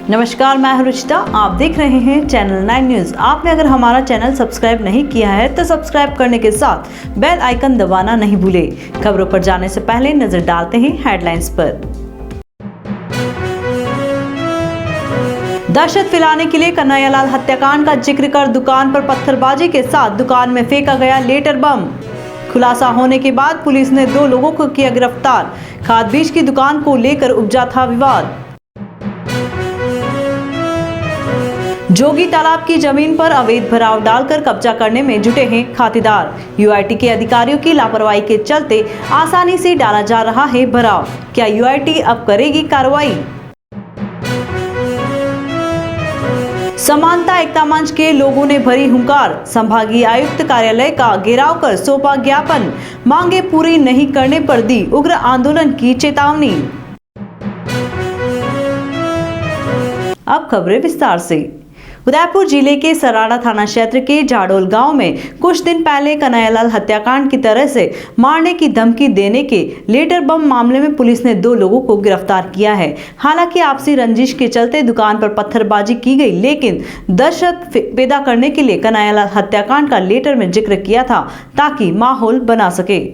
नमस्कार, मैं हूं रुचिता। आप देख रहे हैं चैनल 9 न्यूज। आपने अगर हमारा चैनल सब्सक्राइब नहीं किया है तो सब्सक्राइब करने के साथ बेल आइकन दबाना नहीं भूलें। खबरों पर जाने से पहले नजर डालते हैं हेडलाइंस पर। दहशत फैलाने के लिए कन्हैयालाल हत्याकांड का जिक्र कर दुकान पर पत्थरबाजी के साथ दुकान में फेंका गया लेटर बम। खुलासा होने के बाद पुलिस ने 2 लोगों को किया गिरफ्तार। खाद बीज की दुकान को लेकर उपजा था विवाद। जोगी तालाब की जमीन पर अवैध भराव डालकर कब्जा करने में जुटे हैं खातेदार। यूआईटी के अधिकारियों की लापरवाही के चलते आसानी से डाला जा रहा है भराव। क्या यूआईटी अब करेगी कार्रवाई? समानता एकता मंच के लोगों ने भरी हुंकार। संभागीय आयुक्त कार्यालय का घेराव कर सौंपा ज्ञापन। मांगे पूरी नहीं करने पर दी उग्र आंदोलन की चेतावनी। अब खबरें विस्तार से। उदयपुर जिले के सराड़ा थाना क्षेत्र के जाडोल गांव में कुछ दिन पहले कन्हैयालाल हत्याकांड की तरह से मारने की धमकी देने के लेटर बम मामले में पुलिस ने 2 लोगों को गिरफ्तार किया है। हालांकि आपसी रंजिश के चलते दुकान पर पत्थरबाजी की गई, लेकिन दहशत पैदा करने के लिए कन्हैयालाल हत्याकांड का लेटर में जिक्र किया था ताकि माहौल बना सके।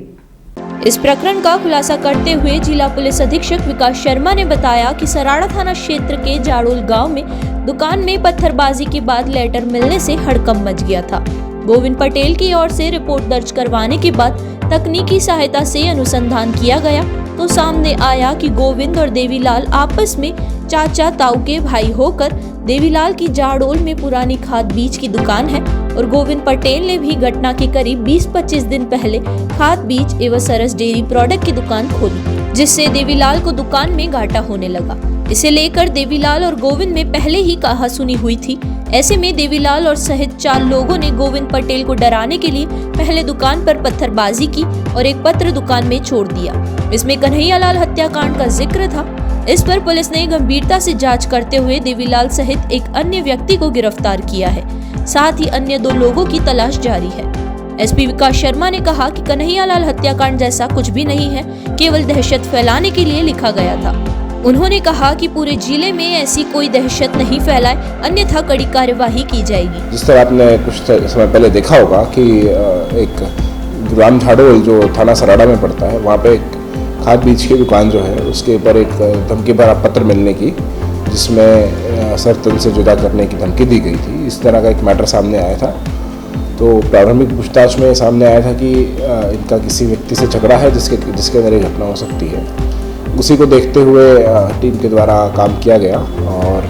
इस प्रकरण का खुलासा करते हुए जिला पुलिस अधीक्षक विकास शर्मा ने बताया कि सराड़ा थाना क्षेत्र के जाडोल गांव में दुकान में पत्थरबाजी के बाद लेटर मिलने से हड़कंप मच गया था। गोविंद पटेल की ओर से रिपोर्ट दर्ज करवाने के बाद तकनीकी सहायता से अनुसंधान किया गया तो सामने आया कि गोविंद और देवीलाल आपस में चाचा ताऊ के भाई होकर देवीलाल की जाडोल में पुरानी खाद बीज की दुकान है और गोविंद पटेल ने भी घटना के करीब 20-25 दिन पहले खाद बीज एवं सरस डेयरी प्रोडक्ट की दुकान खोली, जिससे देवीलाल को दुकान में घाटा होने लगा। इसे लेकर देवीलाल और गोविंद में पहले ही कहासुनी हुई थी। ऐसे में देवीलाल और सहित 4 लोगों ने गोविंद पटेल को डराने के लिए पहले दुकान पर पत्थरबाजी की और एक पत्र दुकान में छोड़ दिया। इसमें कन्हैयालाल हत्याकांड का जिक्र था। इस पर पुलिस ने गंभीरता से जांच करते हुए देवीलाल सहित एक अन्य व्यक्ति को गिरफ्तार किया है। साथ ही अन्य 2 लोगों की तलाश जारी है। एसपी विकास शर्मा ने कहा कि कन्हैयालाल हत्याकांड जैसा कुछ भी नहीं है, केवल दहशत फैलाने के लिए लिखा गया था। उन्होंने कहा कि पूरे जिले में ऐसी कोई दहशत नहीं फैलाए, अन्यथा कड़ी कार्यवाही की जाएगी। जिस तरह आपने कुछ समय पहले देखा होगा कि एक ग्राम जाडोल जो थाना सराड़ा में पड़ता है, वहाँ पे एक खाद बीज की दुकान जो है उसके ऊपर एक धमकी भरा पत्र मिलने की, जिसमें सरतन से जुदा करने की धमकी दी गई थी। इस तरह का एक मैटर सामने आया था। तो प्रारंभिक पूछताछ में सामने आया था कि इनका किसी व्यक्ति से झगड़ा है जिसके अंदर ये घटना हो सकती है। उसी को देखते हुए टीम के द्वारा काम किया गया और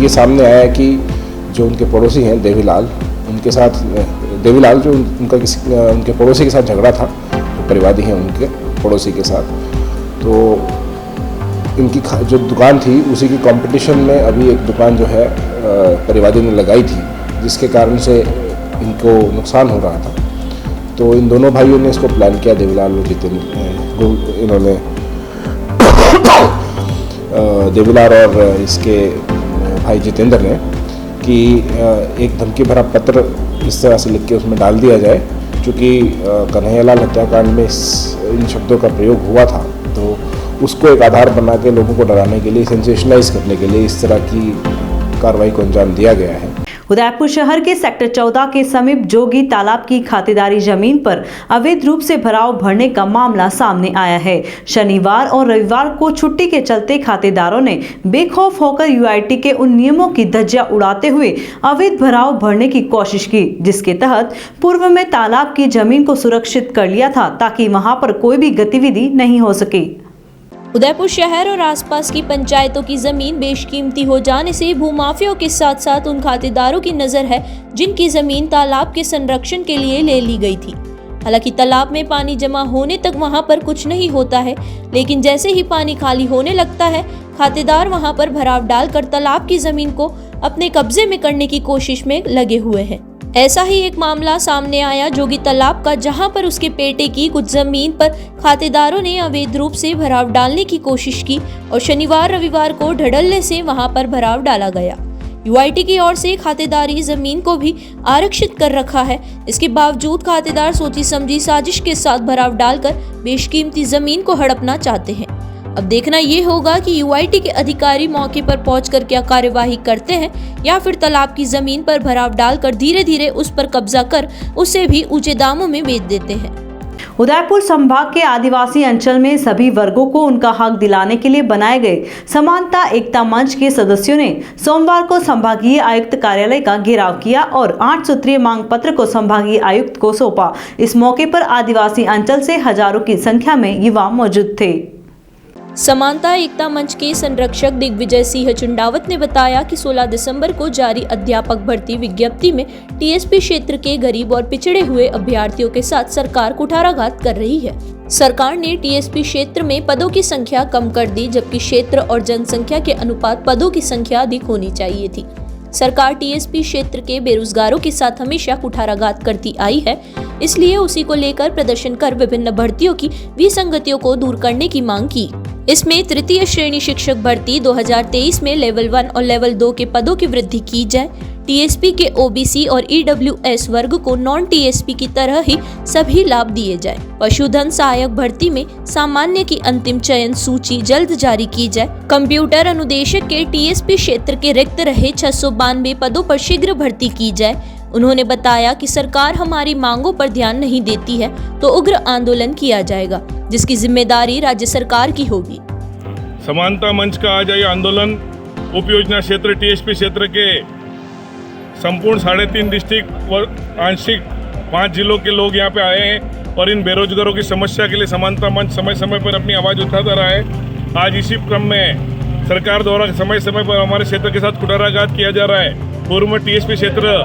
ये सामने आया कि जो उनके पड़ोसी हैं देवीलाल, उनके साथ देवीलाल जो उनके पड़ोसी के साथ झगड़ा था, तो परिवादी हैं उनके पड़ोसी के साथ, तो इनकी जो दुकान थी उसी की कंपटीशन में अभी एक दुकान जो है परिवादी ने लगाई थी, जिसके कारण से इनको नुकसान हो रहा था। तो इन दोनों भाइयों ने इसको प्लान किया, देवीलाल और इन्होंने देवीलाल और इसके भाई जितेंद्र ने कि एक धमकी भरा पत्र इस तरह से लिख के उसमें डाल दिया जाए। चूँकि कन्हैयालाल हत्याकांड में इन शब्दों का प्रयोग हुआ था, तो उसको एक आधार बना के लोगों को डराने के लिए, सेंसेशनलाइज करने के लिए इस तरह की कार्रवाई को अंजाम दिया गया है। उदयपुर शहर के सेक्टर 14 के समीप जोगी तालाब की खातेदारी जमीन पर अवैध रूप से भराव भरने का मामला सामने आया है। शनिवार और रविवार को छुट्टी के चलते खातेदारों ने बेखौफ होकर यूआईटी के उन नियमों की धज्जियां उड़ाते हुए अवैध भराव भरने की कोशिश की, जिसके तहत पूर्व में तालाब की जमीन को सुरक्षित कर लिया था ताकि वहां पर कोई भी गतिविधि नहीं हो सके। उदयपुर शहर और आसपास की पंचायतों की जमीन बेशकीमती हो जाने से भूमाफियाओं के साथ साथ उन खातेदारों की नजर है जिनकी जमीन तालाब के संरक्षण के लिए ले ली गई थी। हालांकि तालाब में पानी जमा होने तक वहां पर कुछ नहीं होता है, लेकिन जैसे ही पानी खाली होने लगता है, खातेदार वहां पर भराव डालकर तालाब की जमीन को अपने कब्जे में करने की कोशिश में लगे हुए हैं। ऐसा ही एक मामला सामने आया जोगी तालाब का, जहां पर उसके पेटे की कुछ जमीन पर खातेदारों ने अवैध रूप से भराव डालने की कोशिश की और शनिवार रविवार को ढड़ल्ले से वहां पर भराव डाला गया। यूआईटी की ओर से खातेदारी जमीन को भी आरक्षित कर रखा है। इसके बावजूद खातेदार सोची समझी साजिश के साथ भराव डालकर बेशकीमती जमीन को हड़पना चाहते हैं। अब देखना ये होगा कि यूआईटी के अधिकारी मौके पर पहुंचकर क्या कार्यवाही करते हैं या फिर तालाब की जमीन पर भराव डालकर धीरे धीरे उस पर कब्जा कर उसे भी ऊंचे दामों में बेच देते हैं। उदयपुर संभाग के आदिवासी अंचल में सभी वर्गों को उनका हक दिलाने के लिए बनाए गए समानता एकता मंच के सदस्यों ने सोमवार को संभागीय आयुक्त कार्यालय का घेराव किया और 8 सूत्रीय मांग पत्र को संभागीय आयुक्त को सौंपा। इस मौके पर आदिवासी अंचल से हजारों की संख्या में युवा मौजूद थे। समानता एकता मंच के संरक्षक दिग्विजय सिंह चुंडावत ने बताया कि 16 दिसंबर को जारी अध्यापक भर्ती विज्ञप्ति में टीएसपी क्षेत्र के गरीब और पिछड़े हुए अभ्यर्थियों के साथ सरकार कुठाराघात कर रही है। सरकार ने टीएसपी क्षेत्र में पदों की संख्या कम कर दी, जबकि क्षेत्र और जनसंख्या के अनुपात पदों की संख्या अधिक होनी चाहिए थी। सरकार टीएसपी क्षेत्र के बेरोजगारों के साथ हमेशा कुठाराघात करती आई है, इसलिए उसी को लेकर प्रदर्शन कर विभिन्न भर्तियों की विसंगतियों को दूर करने की मांग की। इसमें तृतीय श्रेणी शिक्षक भर्ती 2023 में लेवल 1 और लेवल 2 के पदों की वृद्धि की जाए। टीएसपी के ओबीसी और ईडब्ल्यूएस वर्ग को नॉन टीएसपी की तरह ही सभी लाभ दिए जाए। पशुधन सहायक भर्ती में सामान्य की अंतिम चयन सूची जल्द जारी की जाए। कंप्यूटर अनुदेशक के टीएसपी क्षेत्र के रिक्त रहे 692 पदों पर शीघ्र भर्ती की जाए। उन्होंने बताया कि सरकार हमारी मांगों पर ध्यान नहीं देती है तो उग्र आंदोलन किया जाएगा, जिसकी जिम्मेदारी राज्य सरकार की होगी। समानता मंच का आज ये आंदोलन उप योजना क्षेत्र टीएसपी क्षेत्र के संपूर्ण 3.5 डिस्ट्रिक्ट व आंशिक 5 जिलों के लोग यहाँ पे आए हैं और इन बेरोजगारों की समस्या के लिए समानता मंच समय समय पर अपनी आवाज़ उठाता रहा है। आज इसी क्रम में सरकार द्वारा समय समय पर हमारे क्षेत्र के साथ कुठाराघात किया जा रहा है। पूर्व में टीएसपी क्षेत्र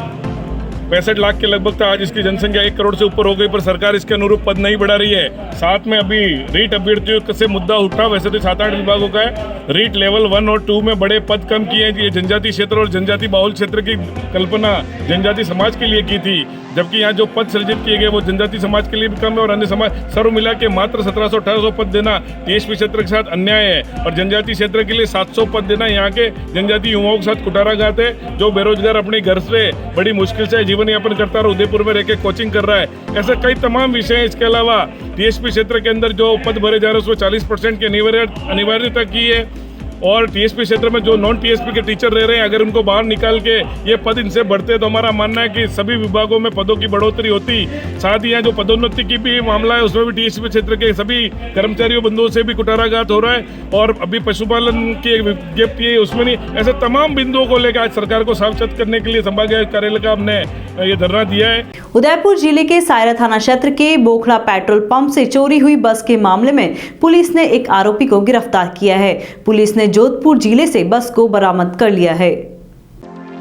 65 लाख के लगभग था, आज इसकी जनसंख्या 1 करोड़ से ऊपर हो गई, पर सरकार इसके अनुरूप पद नहीं बढ़ा रही है। साथ में अभी रीट अभ्यर्थियों से मुद्दा उठा, वैसे तो 7-8 विभागों का है। रीट लेवल 1 और 2 में बड़े पद कम किए। ये जनजाति क्षेत्र और जनजाति बाहुल क्षेत्र की कल्पना जनजाति समाज के लिए की थी, जबकि यहाँ जो पद सृजित किए गए वो जनजाति समाज के लिए भी कम है और अन्य समाज सर्व मिला के मात्र 1700-1800 पद देना टीएसपी क्षेत्र के साथ अन्याय है। और जनजाति क्षेत्र के लिए 700 पद देना यहाँ के जनजाति युवाओं के साथ कुठाराघात है। जो बेरोजगार अपने घर से बड़ी मुश्किल से जीवन यापन करता रहा, उदयपुर में रहकर कोचिंग कर रहा है, ऐसे कई तमाम विषय हैं। इसके अलावा टीएसपी क्षेत्र के अंदर जो पद भरे जा रहे हैं उसमें 40% की अनिवार्यता की है। और टीएसपी क्षेत्र में जो नॉन टीएसपी के टीचर रह रहे हैं, अगर उनको बाहर निकाल के ये पद इनसे बढ़ते तो हमारा मानना है कि सभी विभागों में पदों की बढ़ोतरी होती। साथ ही यहाँ जो पदोन्नति की भी मामला है उसमें भी टीएसपी क्षेत्र के सभी कर्मचारियों बंधुओं से भी कुठाराघात हो रहा है। और अभी पशुपालन की विज्ञप्ति है उसमें नहीं, ऐसे तमाम बिंदुओं को लेकर आज सरकार को सावचेत करने के लिए संभागीय कार्यालय का हमने ये धरना दिया है। उदयपुर जिले के सायरा थाना क्षेत्र के बोखड़ा पेट्रोल पंप से चोरी हुई बस के मामले में पुलिस ने एक आरोपी को गिरफ्तार किया है। पुलिस ने जोधपुर जिले से बस को बरामद कर लिया है।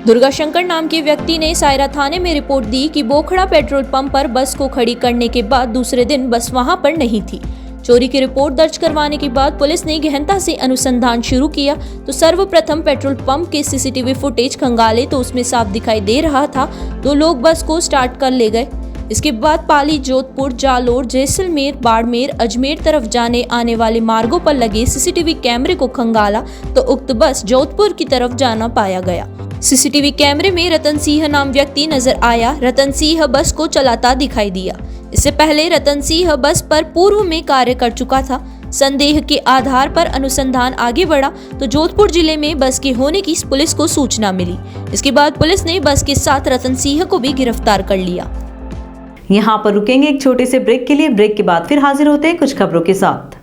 दुर्गा शंकर नाम के व्यक्ति ने सायरा थाने में रिपोर्ट दी कि बोखड़ा पेट्रोल पंप पर बस को खड़ी करने के बाद दूसरे दिन बस वहां पर नहीं थी। चोरी की रिपोर्ट दर्ज करवाने के बाद पुलिस ने गहनता से अनुसंधान शुरू किया तो सर्वप्रथम पेट्रोल पंप के सीसीटीवी फुटेज खंगाले तो उसमें साफ दिखाई दे रहा था 2 लोग बस को स्टार्ट कर ले गए। इसके बाद पाली, जोधपुर, जालोर, जैसलमेर, बाड़मेर, अजमेर तरफ जाने आने वाले मार्गों पर लगे सीसीटीवी कैमरे को खंगाला तो उक्त बस जोधपुर की तरफ जाना पाया गया। सीसीटीवी कैमरे में रतन सिंह नाम व्यक्ति नजर आया। रतन सिंह बस को चलाता दिखाई दिया। इससे पहले रतन सिंह बस पर पूर्व में कार्य कर चुका था। संदेह के आधार पर अनुसंधान आगे बढ़ा तो जोधपुर जिले में बस के होने की पुलिस को सूचना मिली। इसके बाद पुलिस ने बस के साथ रतन सिंह को भी गिरफ्तार कर लिया। यहाँ पर रुकेंगे एक छोटे से ब्रेक के लिए। ब्रेक के बाद फिर हाजिर होते हैं कुछ खबरों के साथ।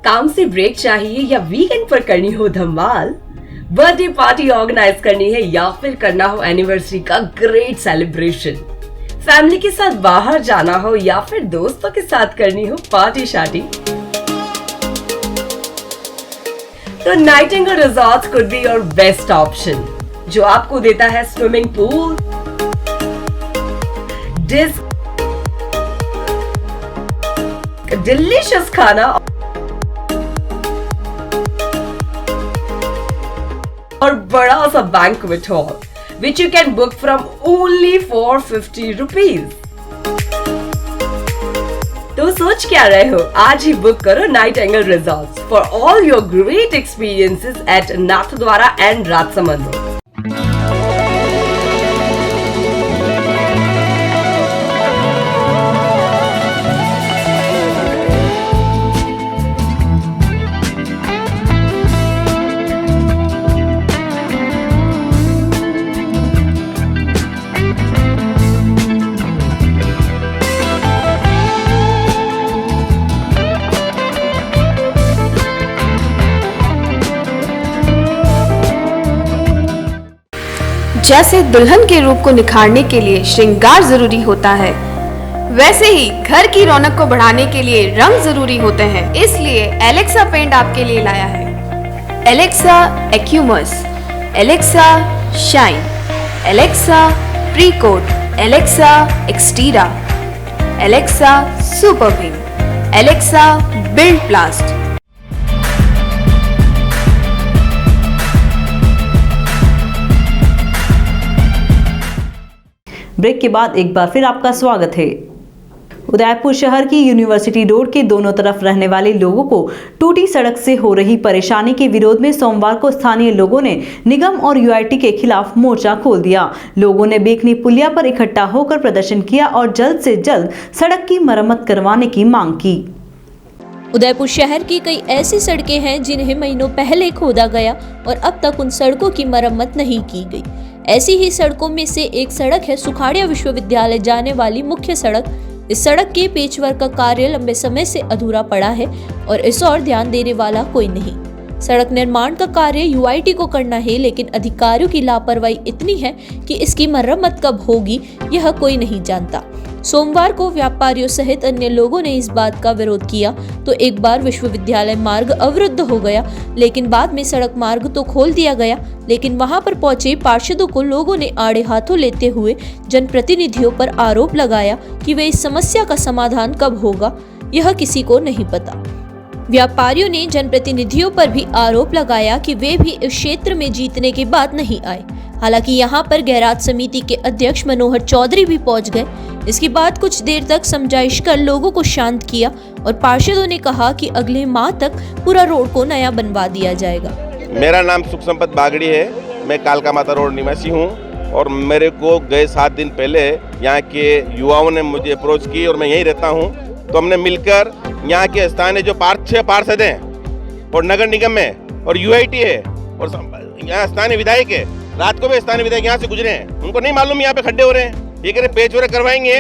काम से ब्रेक चाहिए या वीकेंड पर करनी हो धमाल, बर्थडे पार्टी ऑर्गेनाइज करनी है या फिर करना हो एनिवर्सरी का ग्रेट सेलिब्रेशन, फैमिली के साथ बाहर जाना हो या फिर दोस्तों के साथ करनी हो पार्टी शार्टी, तो Nightingale resorts could be your best option, जो आपको देता है स्विमिंग पूल, डिलीशियस खाना और बड़ा सा banquet hall which you can book from only for 50 rupees। तो सोच क्या रहे हो, आज ही बुक करो Nightingale resorts for all your great experiences at Nathdwara and Rajsamand. जैसे दुल्हन के रूप को निखारने के लिए श्रृंगार जरूरी होता है, वैसे ही घर की रौनक को बढ़ाने के लिए रंग जरूरी होते हैं। इसलिए एलेक्सा पेंट आपके लिए लाया है एलेक्सा एक्यूमस, Alexa shine, Alexa precoat, Alexa extra, Alexa super Bheem, Alexa build blast. Break के बाद एक बार फिर आपका स्वागत है। उदयपुर शहर की यूनिवर्सिटी रोड के दोनों तरफ रहने वाले लोगों को टूटी सड़क से हो रही परेशानी के विरोध में सोमवार को स्थानीय लोगों ने निगम और यूआईटी के खिलाफ मोर्चा खोल दिया। लोगों ने बेखनी पुलिया पर इकट्ठा होकर प्रदर्शन किया और जल्द से जल्द सड़क की मरम्मत करवाने की मांग की। उदयपुर शहर की कई ऐसी सड़कें हैं जिन्हें महीनों पहले खोदा गया और अब तक उन सड़कों की मरम्मत नहीं की गई। ऐसी ही सड़कों में से एक सड़क है सुखाड़िया विश्वविद्यालय जाने वाली मुख्य सड़क। इस सड़क के पेचवर्क का कार्य लंबे समय से अधूरा पड़ा है और इस ओर ध्यान देने वाला कोई नहीं। सड़क निर्माण का कार्य यूआईटी को करना है, लेकिन अधिकारियों की लापरवाही इतनी है कि इसकी मरम्मत कब होगी यह कोई नहीं जानता। सोमवार को व्यापारियों सहित अन्य लोगों ने इस बात का विरोध किया तो एक बार विश्वविद्यालय मार्ग अवरुद्ध हो गया, लेकिन बाद में सड़क मार्ग तो खोल दिया गया। लेकिन वहां पर पहुंचे पार्षदों को लोगों ने आड़े हाथों लेते हुए जनप्रतिनिधियों पर आरोप लगाया कि वे इस समस्या का समाधान कब होगा यह किसी को नहीं पता। व्यापारियों ने जनप्रतिनिधियों पर भी आरोप लगाया कि वे भी इस क्षेत्र में जीतने के बाद नहीं आए। हालांकि यहां पर गैराज समिति के अध्यक्ष मनोहर चौधरी भी पहुंच गए। इसके बाद कुछ देर तक समझाइश कर लोगों को शांत किया और पार्षदों ने कहा कि अगले माह तक पूरा रोड को नया बनवा दिया जाएगा। मेरा नाम सुख संपत बागड़ी है, मैं कालका माता रोड निवासी हूँ और मेरे को गए 7 दिन पहले यहाँ के युवाओं ने मुझे अप्रोच की और मैं यहीं रहता हूँ, तो हमने मिलकर यहाँ के स्थानीय जो 6 पार्षद हैं और नगर निगम में और यूआईटी है और यहाँ स्थानीय विधायक है, रात को भी स्थानीय विधायक यहाँ से गुजरे हैं, उनको नहीं मालूम यहाँ पे खड्डे हो रहे हैं। ये कह रहे पेच वर्क करवाएंगे।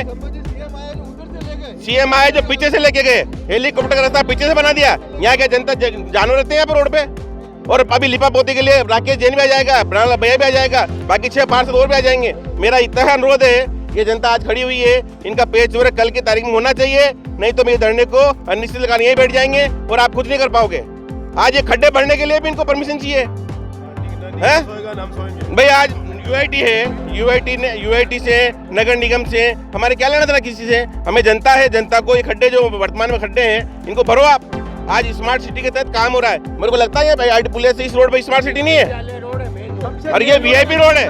सीएम आए जो पीछे से लेके गए, हेलीकॉप्टर का रास्ता पीछे से बना दिया। यहाँ क्या जनता जानवर रहते हैं यहाँ पे रोड पे। और अभी लिपा पोती के लिए राकेश जैन भी आ जाएगा, प्रणल भैया भी आ जाएगा, बाकी 6 पार्षद और भी आ जाएंगे। मेरा इतना अनुरोध है, ये जनता आज खड़ी हुई है, इनका पेच वर्क कल की तारीख में होना चाहिए, नहीं तो मेरे धरने को अनिश्चित काल यहीं बैठ जाएंगे और आप कुछ नहीं कर पाओगे। आज ये खड्डे भरने के लिए भी इनको परमिशन चाहिए भाई। आज यूआईटी है, यूआईटी से नगर निगम से हमारे क्या लेना देना किसी से। हमें जनता है, जनता को ये खड्डे जो वर्तमान में खड्डे हैं इनको भरो आप। आज स्मार्ट सिटी के तहत काम हो रहा है। मेरे को लगता है भाई आईटी पुलिस से इस रोड पे स्मार्ट सिटी नहीं है और ये वीआईपी रोड है,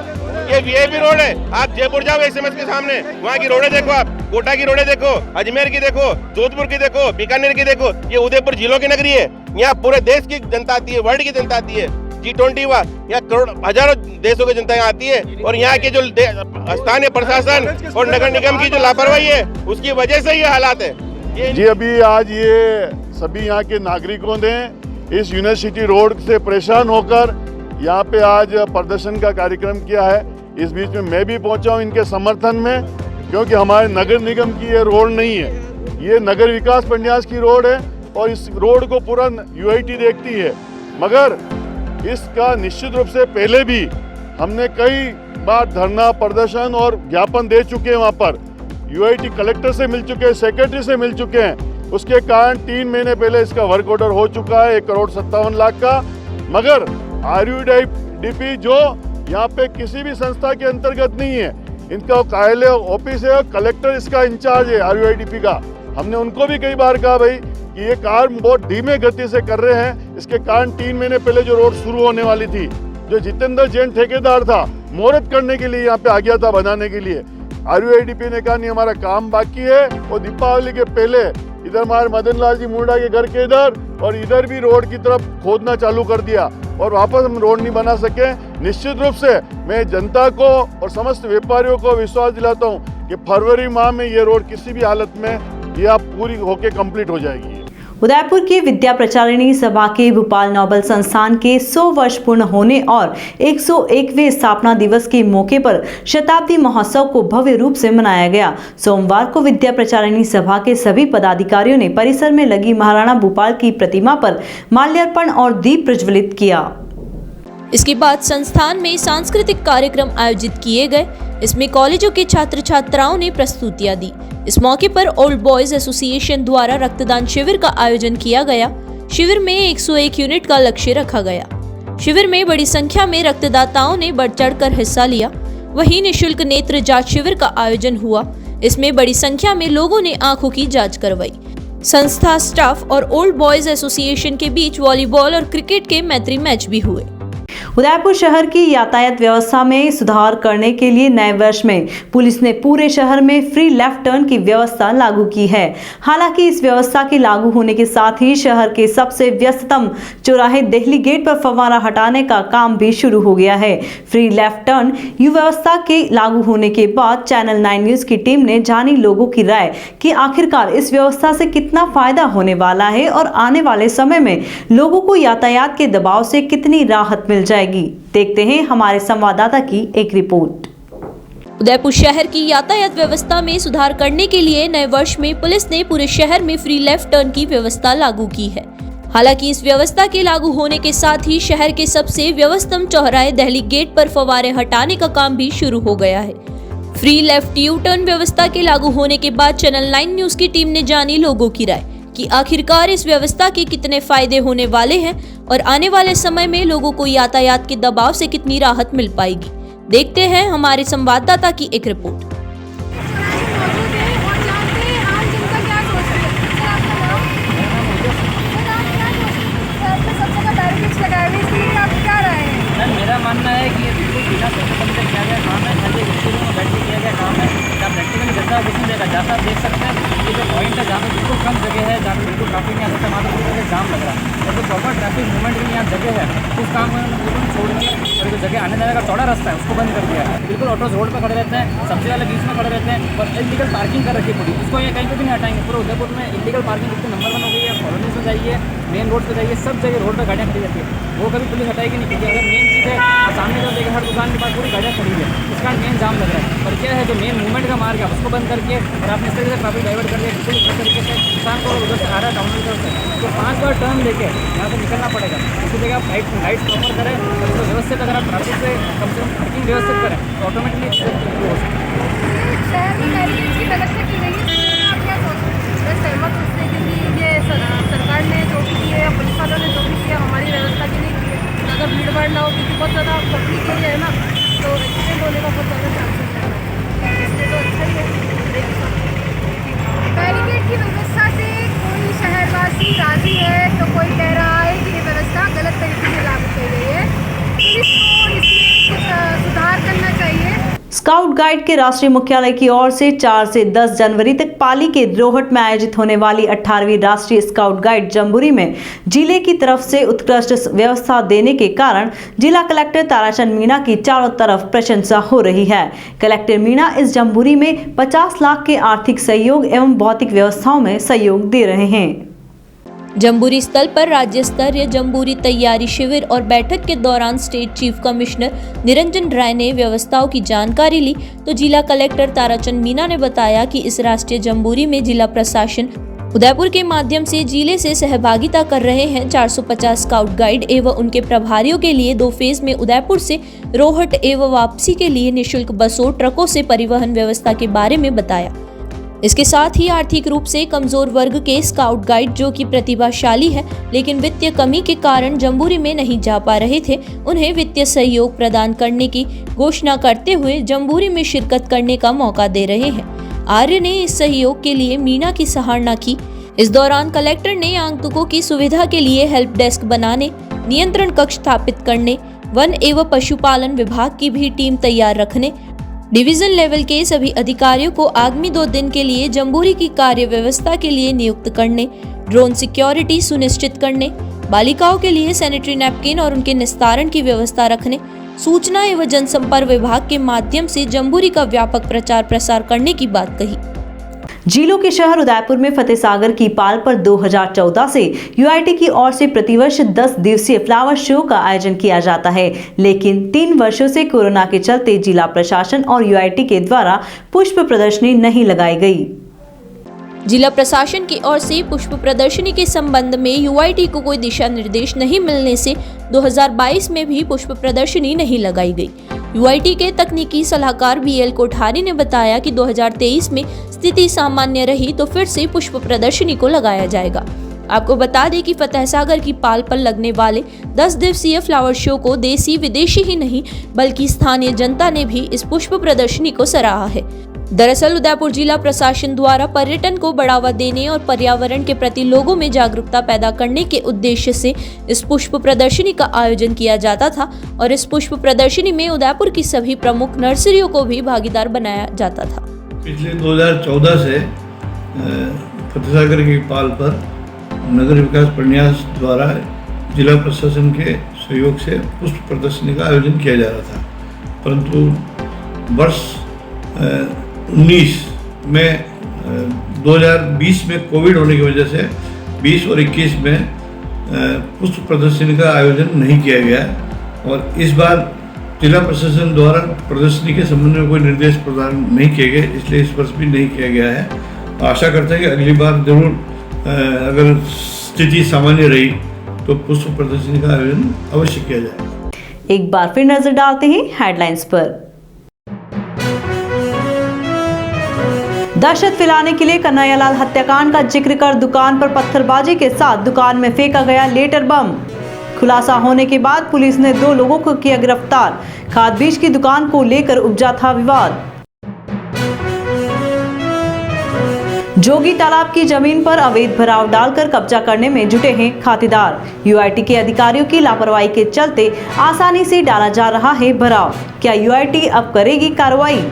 ये वीआईपी रोड है। आप जयपुर जाओ एसएमएस के सामने, वहाँ की रोडें देखो, आप कोटा की रोडें देखो, अजमेर की देखो, जोधपुर की देखो, बीकानेर की देखो। ये उदयपुर जिलों की नगरी है, यहाँ पूरे देश की जनता आती है, वर्ल्ड की जनता आती है। G20 हुआ, यहाँ करोड़ हजारों देशों की जनता यहाँ आती है और यहाँ के जो स्थानीय प्रशासन और नगर निगम की जो लापरवाही है उसकी वजह से ये हालात है। जी अभी आज ये सभी यहाँ के नागरिकों ने इस यूनिवर्सिटी रोड से परेशान होकर यहाँ पे आज प्रदर्शन का कार्यक्रम किया है। इस बीच में मैं भी पहुँचा हूँ इनके समर्थन में, क्योंकि हमारे नगर निगम की ये रोड नहीं है, ये नगर विकास प्रन्यास की रोड है और इस रोड को पूरा यूआईटी देखती है। मगर इसका निश्चित रूप से पहले भी हमने कई बार धरना प्रदर्शन और ज्ञापन दे चुके हैं। वहाँ पर यूआईटी कलेक्टर से मिल चुके हैं, सेक्रेटरी से मिल चुके हैं। उसके कारण 3 महीने पहले इसका वर्क ऑर्डर हो चुका है 1,57,00,000 का। मगर RUDP जो यहाँ पे किसी भी संस्था के अंतर्गत नहीं है, इनका कार्यालय ऑफिस है, कलेक्टर इसका इंचार्ज है RUDP का। हमने उनको भी कई बार कहा भाई कि ये काम बहुत धीमे गति से कर रहे हैं। इसके कारण 3 महीने पहले जो रोड शुरू होने वाली थी, जो जितेंद्र जैन ठेकेदार था, मुहूर्त करने के लिए यहाँ पे आ गया था बनाने के लिए। RUDP ने कहा नहीं हमारा काम बाकी है, और दीपावली के पहले इधर हमारे मदन लाल जी मुंडा के घर के इधर और इधर भी रोड की तरफ खोदना चालू कर दिया और वापस हम रोड नहीं बना सके। निश्चित रूप से मैं जनता को और समस्त व्यापारियों को विश्वास दिलाता हूँ कि फरवरी माह में ये रोड किसी भी हालत में ये आप पूरी होके कंप्लीट हो जाएगी। उदयपुर के विद्या प्रचारिणी सभा के भोपाल नोबल संस्थान के 100 वर्ष पूर्ण होने और 101वें स्थापना दिवस के मौके पर शताब्दी महोत्सव को भव्य रूप से मनाया गया। सोमवार को विद्या प्रचारिणी सभा के सभी पदाधिकारियों ने परिसर में लगी महाराणा भूपाल की प्रतिमा पर माल्यार्पण और दीप प्रज्वलित किया। इसके बाद संस्थान में सांस्कृतिक कार्यक्रम आयोजित किए गए। इसमें कॉलेजों के छात्र छात्राओं ने प्रस्तुतियां दी। इस मौके पर ओल्ड बॉयज एसोसिएशन द्वारा रक्तदान शिविर का आयोजन किया गया। शिविर में 101 यूनिट का लक्ष्य रखा गया। शिविर में बड़ी संख्या में रक्तदाताओं ने बढ़ चढ़कर हिस्सा लिया। वहीं निःशुल्क नेत्र जांच शिविर का आयोजन हुआ। इसमें बड़ी संख्या में लोगों ने आंखों की जांच करवाई। संस्था स्टाफ और ओल्ड बॉयज एसोसिएशन के बीच वॉलीबॉल और क्रिकेट के मैत्री मैच भी हुए। उदयपुर शहर की यातायात व्यवस्था में सुधार करने के लिए नए वर्ष में पुलिस ने पूरे शहर में फ्री लेफ्ट टर्न की व्यवस्था लागू की है। हालांकि इस व्यवस्था के लागू होने के साथ ही शहर के सबसे व्यस्ततम चौराहे दिल्ली गेट पर फव्वारा हटाने का काम भी शुरू हो गया है। फ्री लेफ्ट टर्न व्यवस्था के लागू होने के बाद चैनल 9 न्यूज की टीम ने जानी लोगों की राय कि आखिरकार इस व्यवस्था से कितना फायदा होने वाला है और आने वाले समय में लोगों को यातायात के दबाव से कितनी राहत मिल जाएगी। देखते हैं हमारे संवाददाता की एक रिपोर्ट। उदयपुर शहर की यातायात व्यवस्था में सुधार करने के लिए नए वर्ष में पुलिस ने पूरे शहर में फ्री लेफ्ट टर्न की व्यवस्था लागू की है। हालांकि इस व्यवस्था के लागू होने के साथ ही शहर के सबसे व्यस्ततम चौराहे दिल्ली गेट पर फव्वारे हटाने का काम भी शुरू हो गया है। फ्री लेफ्ट यू टर्न व्यवस्था के लागू होने के बाद चैनल 9 न्यूज की टीम ने जानी लोगों की राय कि आखिरकार इस व्यवस्था के कितने फायदे होने वाले हैं और आने वाले समय में लोगों को यातायात के दबाव से कितनी राहत मिल पाएगी। देखते हैं हमारे संवाददाता की एक रिपोर्ट। मेरा मानना है कि ये बिल्कुल बिना सोचे समझे किया गया काम है। खाली रिक्शे में बैठ के किया गया काम है। जब प्रैक्टिकली जैसा कुछ देगा जैसा आप देख सकते हैं ये जो पॉइंट है जहाँ पर बिल्कुल कम जगह है, जहाँ पर बिल्कुल ट्रैफिक नहीं आ सकता, वहाँ पर जाम लग रहा है और जो प्रॉपर ट्रैफिक मूवमेंट के लिए यहाँ जगह है उस काम को बिल्कुल छोड़ दिया और जो जगह आने जाने का चौड़ा रास्ता है उसको बंद कर दिया है। बिल्कुल ऑटोज रोड पर खड़े रहते हैं, सब्जी वाले बीच में खड़े रहते हैं और इलीगल पार्किंग कर रखी पूरी, उसको ये कहीं पर भी नहीं हटाएंगे। पूरे उदयपुर में इलीगल पार्किंग कितने नंबर 1 हो गई है। कॉलोनीज में जाइए, मेन रोड पर जाइए, सब जगह रोड पर गाड़ियाँ खड़ी रहती है। वो कभी पुलिस हटाएगी नहीं क्योंकि अगर मेन चीज़ है सामने जो देखा हर दुकान के पास पूरी गाड़ियाँ खड़ी है, इस कारण मेन जाम लग रहा है। पर क्या है जो मेन मूवमेंट का मार्ग है उसको बंद करके और आपने इस तरीके से ट्रैफिक डाइवर्ट कर दिया। बिल्कुल इस तरीके से किसान को उधर से आ रहा है टाउन की तरफ से तो 5 बार टर्न लेके यहाँ से निकलना पड़ेगा। इसकी जगह आप लाइट प्रॉपर करें और इसको व्यवस्थित अगर आप ट्रैफिक से कम पार्किंग व्यवस्थित करें तो ऑटोमेटिकली हो सकता है। सरकार ने जो भी किया या पुलिस वालों ने जो भी किया हमारी व्यवस्था के लिए किया। ज़्यादा भीड़ भाड़ ना हो क्योंकि बहुत ज़्यादा पब्लिक एरिया है ना तो एक्सीडेंट होने का बहुत ज़्यादा चांसेस है। इसलिए तो अच्छा ही है। बैरिकेड की व्यवस्था से कोई शहरवासी राजी है तो कोई कह रहा है कि ये व्यवस्था गलत तरीके से लागू की गई है। पुलिस को इसमें कुछ सुधार करना चाहिए। स्काउट गाइड के राष्ट्रीय मुख्यालय की ओर से 4 से 10 जनवरी तक पाली के द्रोहट में आयोजित होने वाली 18वीं राष्ट्रीय स्काउट गाइड जम्बूरी में जिले की तरफ से उत्कृष्ट व्यवस्था देने के कारण जिला कलेक्टर ताराचंद मीणा की चारों तरफ प्रशंसा हो रही है। कलेक्टर मीणा इस जम्बूरी में 50 लाख के आर्थिक सहयोग एवं भौतिक व्यवस्थाओं में सहयोग दे रहे हैं। जम्बूरी स्थल पर राज्य स्तरीय जम्बूरी तैयारी शिविर और बैठक के दौरान स्टेट चीफ कमिश्नर निरंजन राय ने व्यवस्थाओं की जानकारी ली तो जिला कलेक्टर ताराचंद मीणा ने बताया कि इस राष्ट्रीय जम्बूरी में जिला प्रशासन उदयपुर के माध्यम से जिले से सहभागिता कर रहे हैं। 450 स्काउट गाइड एवं उनके प्रभारियों के लिए 2 फेज में उदयपुर से रोहट एवं वापसी के लिए निःशुल्क बसों ट्रकों से परिवहन व्यवस्था के बारे में बताया। इसके साथ ही आर्थिक रूप से कमजोर वर्ग के स्काउट गाइड जो कि प्रतिभाशाली है लेकिन वित्तीय कमी के कारण जम्बूरी में नहीं जा पा रहे थे, उन्हें वित्तीय सहयोग प्रदान करने की घोषणा करते हुए जम्बूरी में शिरकत करने का मौका दे रहे हैं। आर्य ने इस सहयोग के लिए मीणा की सराहना की। इस दौरान कलेक्टर ने आगंतुकों की सुविधा के लिए हेल्प डेस्क बनाने, नियंत्रण कक्ष स्थापित करने, वन एवं पशुपालन विभाग की भी टीम तैयार रखने, डिवीजन लेवल के सभी अधिकारियों को आगामी 2 दिन के लिए जम्बूरी की कार्य व्यवस्था के लिए नियुक्त करने, ड्रोन सिक्योरिटी सुनिश्चित करने, बालिकाओं के लिए सैनिटरी नैपकिन और उनके निस्तारण की व्यवस्था रखने, सूचना एवं जनसंपर्क विभाग के माध्यम से जम्बूरी का व्यापक प्रचार प्रसार करने की बात कही। जिलों के शहर उदयपुर में फतेह सागर की पाल पर 2014 से यूआईटी की ओर से प्रतिवर्ष 10 दिवसीय फ्लावर शो का आयोजन किया जाता है, लेकिन 3 वर्षों से कोरोना के चलते जिला प्रशासन और यूआईटी के द्वारा पुष्प प्रदर्शनी नहीं लगाई गई। जिला प्रशासन की ओर से पुष्प प्रदर्शनी के संबंध में यूआईटी को कोई दिशा निर्देश नहीं मिलने से 2022 में भी पुष्प प्रदर्शनी नहीं लगाई गई। यूआईटी के तकनीकी सलाहकार बीएल कोठारी ने बताया कि 2023 में स्थिति सामान्य रही तो फिर से पुष्प प्रदर्शनी को लगाया जाएगा। आपको बता दें कि फतेह सागर की पाल पर लगने वाले 10 दिवसीय फ्लावर शो को देसी विदेशी ही नहीं बल्कि स्थानीय जनता ने भी इस पुष्प प्रदर्शनी को सराहा है। दरअसल उदयपुर जिला प्रशासन द्वारा पर्यटन को बढ़ावा देने और पर्यावरण के प्रति लोगों में जागरूकता पैदा करने के उद्देश्य से इस पुष्प प्रदर्शनी का आयोजन किया जाता था और इस पुष्प प्रदर्शनी में उदयपुर की सभी प्रमुख नर्सरियों को भी भागीदार बनाया जाता था। पिछले 2014 से फतेह सागर की पाल पर नगर विकास प्रन्यास द्वारा जिला प्रशासन के सहयोग से पुष्प प्रदर्शनी का आयोजन किया जा रहा था, परंतु वर्ष 19 में 2020 में कोविड होने की वजह से 20 और 21 में पुष्प प्रदर्शनी का आयोजन नहीं किया गया और इस बार जिला प्रशासन द्वारा प्रदर्शनी के संबंध में कोई निर्देश प्रदान नहीं किए गए, इसलिए इस वर्ष भी नहीं किया गया है। आशा करते हैं कि अगली बार जरूर अगर स्थिति सामान्य रही तो पुष्प प्रदर्शनी का आयोजन अवश्य किया जाए। एक बार फिर नजर डालते हैं हेडलाइंस पर। दहशत फैलाने के लिए कन्हैयालाल हत्याकांड का जिक्र कर दुकान पर पत्थरबाजी के साथ दुकान में फेंका गया लेटर बम। खुलासा होने के बाद पुलिस ने 2 लोगों को किया गिरफ्तार। खाद बीज की दुकान को लेकर उपजा था विवाद। जोगी तालाब की जमीन पर अवैध भराव डालकर कब्जा करने में जुटे हैं खातेदार। यूआईटी के अधिकारियों की लापरवाही के चलते आसानी से डाला जा रहा है भराव। क्या यूआईटी अब करेगी कार्रवाई?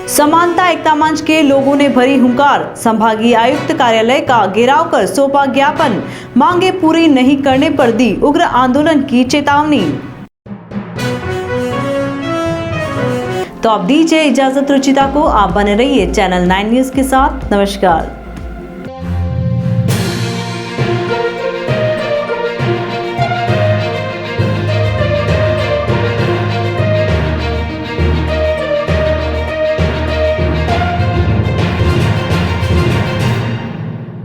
समानता एकता मंच के लोगों ने भरी हुंकार। संभागीय आयुक्त कार्यालय का घेराव कर सौंपा ज्ञापन। मांगे पूरी नहीं करने पर दी उग्र आंदोलन की चेतावनी। तो अब दीजिए इजाजत रुचिता को। आप बने रहिए चैनल 9 न्यूज के साथ। नमस्कार।